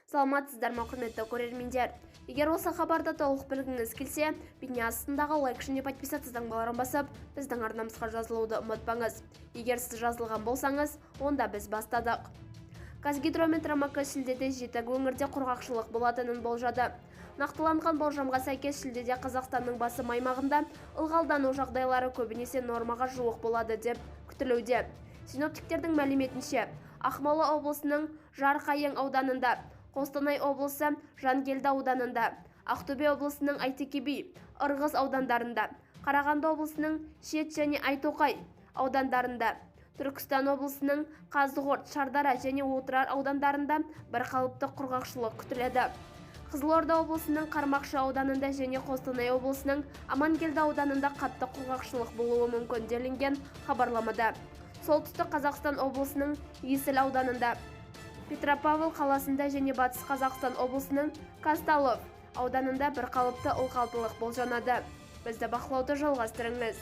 Саламатсыздар ма, құрметті көрермендер. Егер осы хабарды толық білгіңіз келсе, бейне астындағы лайк және подписаться таңбаларын басып, біздің арнамызға жазылуды ұмытпаңыз. Егер сіз жазылған болсаңыз, онда біз бастадық. Қазгидрометромак шілдеде 7 өңірде құрғақшылық болатынын болжады. Нақтыланған болжамға сәйкес шілдеде Қазақстанның басым аймағында ылғалдану жағдайлары көбінесе нормаға жуық болады деп күтілуде. Синоптиктердің мәліметінше, Ақмола облысының Жарқайың ауданында, Қостанай облысы Жангелді ауданында, Ақтөбе облысының Айтеке би, Ырғыз аудандарында, Қарағанды облысының Шет және Айтоқай аудандарында, Түркістан облысының Қазығұрт, Шардара және Отырар аудандарында бірқалыпты құрғақшылық күтіледі. Қызылорда облысының Қармақшы ауданында және Қостанай облысының Амангелді ауданында қатты құрғақшылық болуы мүмкін делінген хабарламада. Солтүстік Қазақстан облысының Есіл ауданында, Петропавл қаласында және Батыс Қазақстан облысының Казталов ауданында бірқалыпты ылғалдылық болжанады. Бізді бақылауды жалғастырыңыз.